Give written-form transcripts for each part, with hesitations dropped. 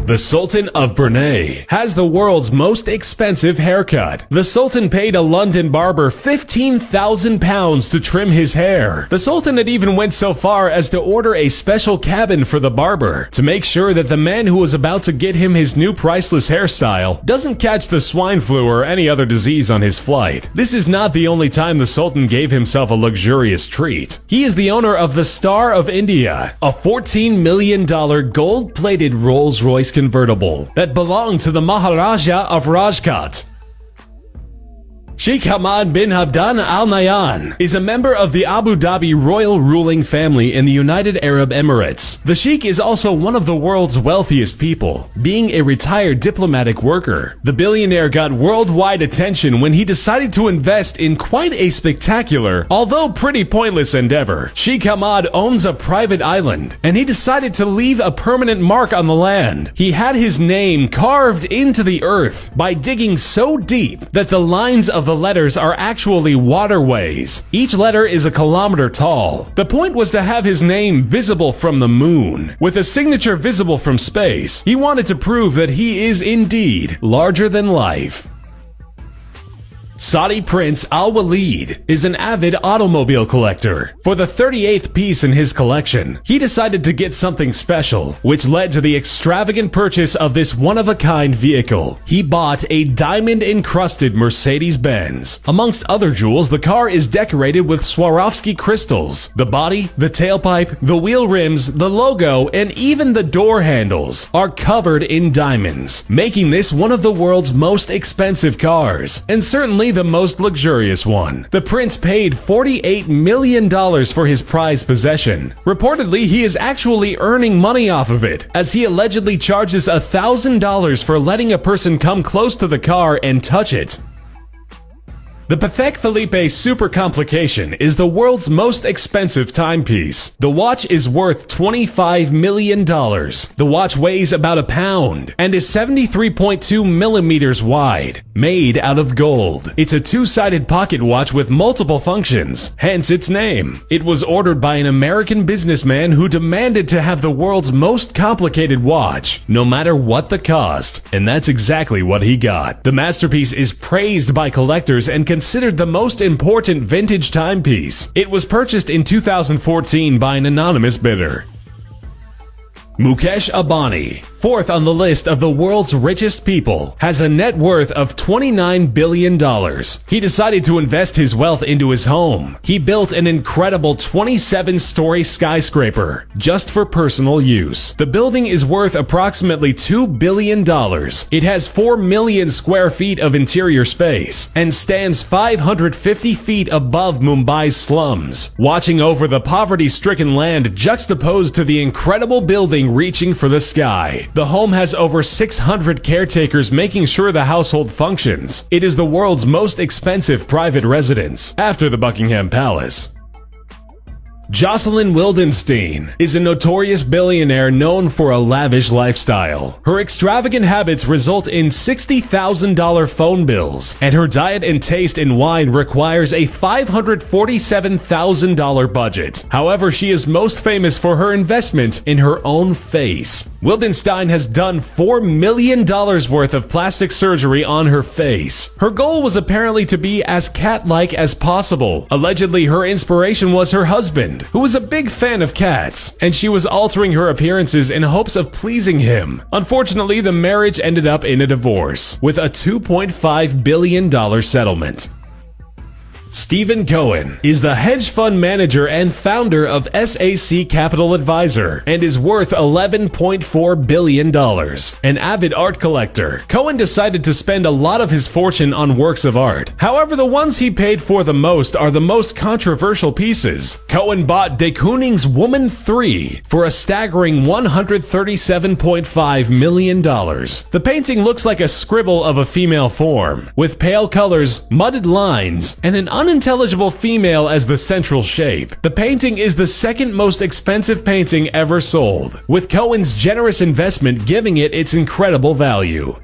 The Sultan of Brunei has the world's most expensive haircut. The Sultan paid a London barber £15,000 to trim his hair. The Sultan had even went so far as to order a special cabin for the barber to make sure that the man who was about to get him his new priceless hairstyle doesn't catch the swine flu or any other disease on his flight. This is not the only time the Sultan gave himself a luxurious treat. He is the owner of the Star of India, a $14 million gold-plated Rolls-Royce convertible that belonged to the Maharaja of Rajkot. Sheikh Hamad bin Abdullah Al Nahyan is a member of the Abu Dhabi royal ruling family in the United Arab Emirates. The Sheikh is also one of the world's wealthiest people, being a retired diplomatic worker. The billionaire got worldwide attention when he decided to invest in quite a spectacular, although pretty pointless endeavor. Sheikh Hamad owns a private island, and he decided to leave a permanent mark on the land. He had his name carved into the earth by digging so deep that the lines of the letters are actually waterways. Each letter is a kilometer tall. The point was to have his name visible from the moon, with a signature visible from space. He wanted to prove that he is indeed larger than life. Saudi Prince Al Walid is an avid automobile collector. For the 38th piece in his collection, he decided to get something special, which led to the extravagant purchase of this one-of-a-kind vehicle. He bought a diamond-encrusted Mercedes-Benz. Amongst other jewels, the car is decorated with Swarovski crystals. The body, the tailpipe, the wheel rims, the logo, and even the door handles are covered in diamonds, making this one of the world's most expensive cars, and certainly the most luxurious one. The prince paid $48 million for his prized possession. Reportedly, he is actually earning money off of it, as he allegedly charges $1,000 for letting a person come close to the car and touch it. The Patek Philippe Super Complication is the world's most expensive timepiece. The watch is worth $25 million. The watch weighs about a pound and is 73.2 millimeters wide, made out of gold. It's a two-sided pocket watch with multiple functions, hence its name. It was ordered by an American businessman who demanded to have the world's most complicated watch, no matter what the cost, and that's exactly what he got. The masterpiece is praised by collectors and considered the most important vintage timepiece. It was purchased in 2014 by an anonymous bidder. Mukesh Ambani, fourth on the list of the world's richest people, has a net worth of $29 billion. He decided to invest his wealth into his home. He built an incredible 27-story skyscraper just for personal use. The building is worth approximately $2 billion. It has 4 million square feet of interior space and stands 550 feet above Mumbai's slums, watching over the poverty-stricken land juxtaposed to the incredible building reaching for the sky. The home has over 600 caretakers making sure the household functions. It is the world's most expensive private residence, after the Buckingham Palace. Jocelyn Wildenstein is a notorious billionaire known for a lavish lifestyle. Her extravagant habits result in $60,000 phone bills, and her diet and taste in wine requires a $547,000 budget. However, she is most famous for her investment in her own face. Wildenstein has done $4 million worth of plastic surgery on her face. Her goal was apparently to be as cat-like as possible. Allegedly, her inspiration was her husband, who was a big fan of cats, and she was altering her appearances in hopes of pleasing him. Unfortunately, the marriage ended up in a divorce, with a $2.5 billion settlement. Stephen Cohen is the hedge fund manager and founder of SAC Capital Advisor and is worth $11.4 billion. An avid art collector, Cohen decided to spend a lot of his fortune on works of art. However, the ones he paid for the most are the most controversial pieces. Cohen bought de Kooning's Woman 3 for a staggering $137.5 million. The painting looks like a scribble of a female form, with pale colors, mudded lines, and an unintelligible female as the central shape. The painting is the second most expensive painting ever sold, with Cohen's generous investment giving it its incredible value.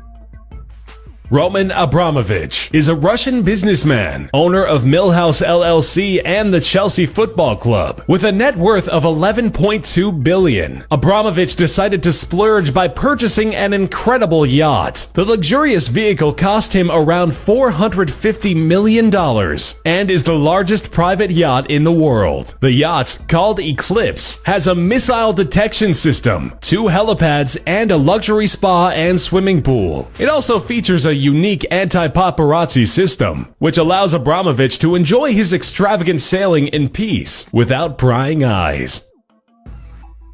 Roman Abramovich is a Russian businessman, owner of Millhouse LLC and the Chelsea Football Club. With a net worth of $11.2 billion, Abramovich decided to splurge by purchasing an incredible yacht. The luxurious vehicle cost him around $450 million and is the largest private yacht in the world. The yacht, called Eclipse, has a missile detection system, 2 helipads, and a luxury spa and swimming pool. It also features a unique anti-paparazzi system, which allows Abramovich to enjoy his extravagant sailing in peace without prying eyes.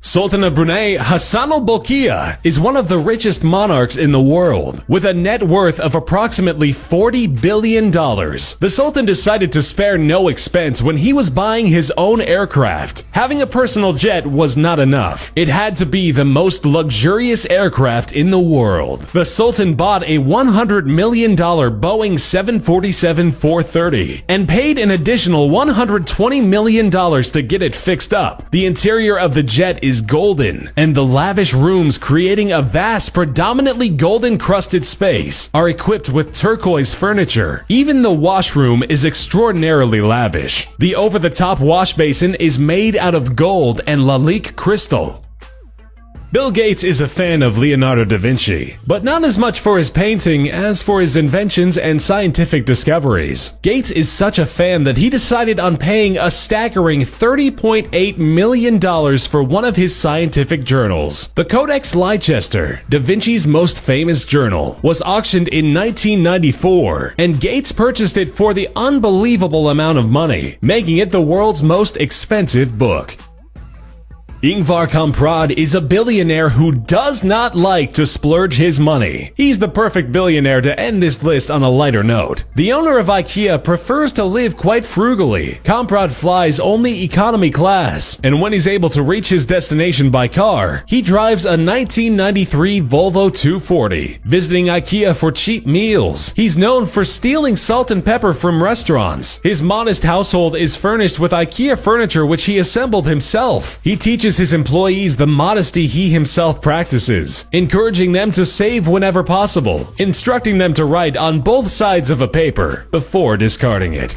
Sultan of Brunei Hassan al-Bolkiah is one of the richest monarchs in the world, with a net worth of approximately $40 billion. The Sultan decided to spare no expense when he was buying his own aircraft. Having a personal jet was not enough. It had to be the most luxurious aircraft in the world. The Sultan bought a $100 million Boeing 747-430 and paid an additional $120 million to get it fixed up. The interior of the jet is golden, and the lavish rooms, creating a vast, predominantly gold-encrusted space, are equipped with turquoise furniture. Even the washroom is extraordinarily lavish. The over-the-top wash basin is made out of gold and Lalique crystal. Bill Gates is a fan of Leonardo da Vinci, but not as much for his painting as for his inventions and scientific discoveries. Gates is such a fan that he decided on paying a staggering $30.8 million for one of his scientific journals. The Codex Leicester, Da Vinci's most famous journal, was auctioned in 1994, and Gates purchased it for the unbelievable amount of money, making it the world's most expensive book. Ingvar Kamprad is a billionaire who does not like to splurge his money. He's the perfect billionaire to end this list on a lighter note. The owner of IKEA prefers to live quite frugally. Kamprad flies only economy class, and when he's able to reach his destination by car, he drives a 1993 Volvo 240, visiting IKEA for cheap meals. He's known for stealing salt and pepper from restaurants. His modest household is furnished with IKEA furniture which he assembled himself. He teaches his employees the modesty he himself practices, encouraging them to save whenever possible, instructing them to write on both sides of a paper before discarding it.